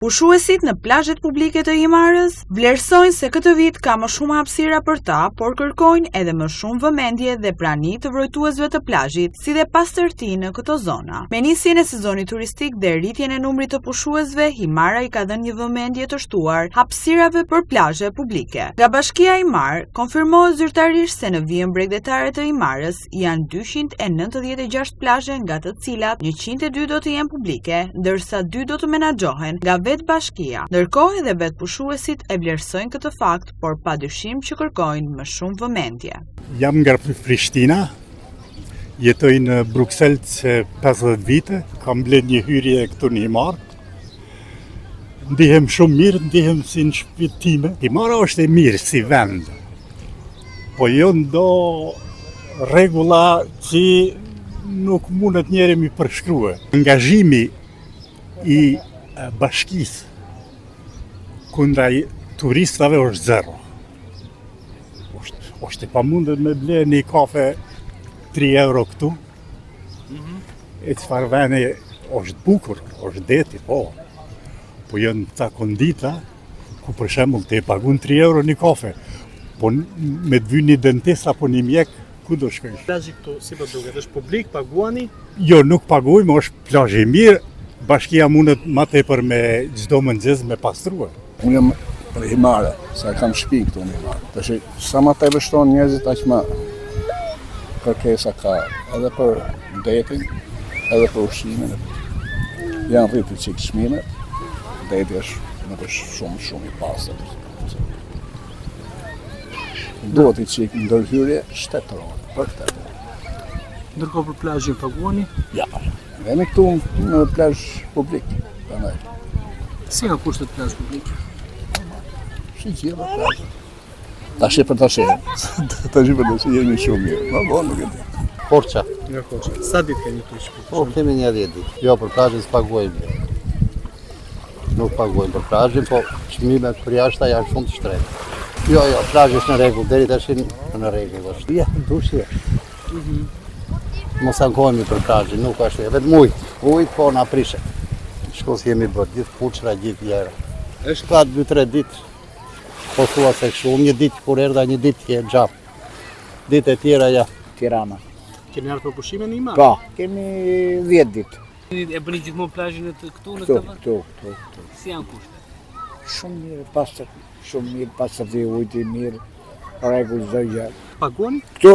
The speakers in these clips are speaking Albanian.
Pushuesit në plazhet publike të Himarës vlerësojnë se këtë vit ka më shumë hapësira për ta, por kërkojnë edhe më shumë vëmendje dhe prani të vrojtuesve të plazhit, si dhe pastërti në këto zona. Me nisjen e sezonit turistik dhe rritjen e numrit të pushuesve, Himara i ka dhënë një vëmendje të shtuar hapësirave për plazhe publike. Nga Bashkia Himar konfirmohet zyrtarisht se në vijën bregdetare të Himarës janë 296 plazhe, nga të cilat 102 do të jenë publike, ndërsa 2 do të menaxhohen nga vetë bashkia. Ndërkohë edhe vetë pushuesit e vlerësojnë këtë fakt, por padyshim që kërkojnë më shumë vëmendje. Jam nga Prishtina, jetoj në Bruxelles 50 vite, kam bler një hyrje këtu në Himar. Ndihem shumë mirë, ndihem si në shtëpinë time. Himara është e mirë si vend, po jo ndo rregulla që nuk mundet njeri mi përshkrue. Angazhimi i bashkisë kundra turistave është zero. Është e pamundur me ble një kafe 3 euro këtu. E çfarë veni është bukur, është deti, po. Po janë ca kondita ku për shembull te pagun 3 euro një kafe. Po me të vy një dentist apo një mjek, ku do shkojsh? Plazhi këtu si po duket, është publik, paguani? Jo, nuk paguajmë, është plazh i mirë. Bashkia mundet ma tepër me çdo mëngjes me pastrua. Unë jam për Himare, sa kam shtëpi këtu në Himare. Tash sa më tepër shton njerëzit aq më kërkesa ka edhe për detin, edhe për ushqimin. Janë rritur çik çmimet. Deti nuk është shumë i pastër. Duhet i çik ndërhyrje shtetërore për këtë. Ndërkohë për plazhin paguani? Ja. Jemi këtu në plazh publik. Si nga kushtet plazh publik? Si gjitha plazh. Tash për tash jemi shumë mirë. Ma vonë nuk e di. Korça. Nga Korça. Sa ditë keni këtu shtëpi? Po kemi një 10 ditë. Jo, për plazhin s'paguajmë. Nuk paguajmë për plazhin, po çmimet për jashta janë shumë të shtrenjta. Jo, plazhi është në rregull, deri tash në rregull është. Ja, dushi. Mos ankohemi për plazhin, nuk është vetëm ujë po na prishet. Shkos jemi bërë, gjithë fuçra, gjithë jera. Është ka 2-3 ditë, po thua se kështu, një ditë kur erdha, një ditë që gjap. Ditë e tjera ja. Tirana. Keni ardhur për pushime në Himar? Po, kemi 10 ditë. E bëni gjithmonë plazhin këtu në këtë vend? Këtu. Si janë kushtet? Shumë mirë, shumë mirë, pastërti, ujti mirë, rregull çdo gjë. Paguani? Këtu?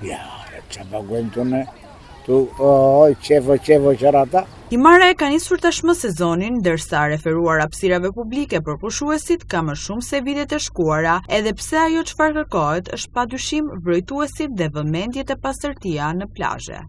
Ja, çfarë paguajmë tonë? Tu, qevo qërata. Himara e ka nisur tashmë sezonin, ndërsa referuar hapësirave publike për pushuesit ka më shumë se vitet e shkuara, edhe pse ajo çfarë kërkohet është padyshim vrojtuesit dhe vëmendjet e pastërtia në plazhe.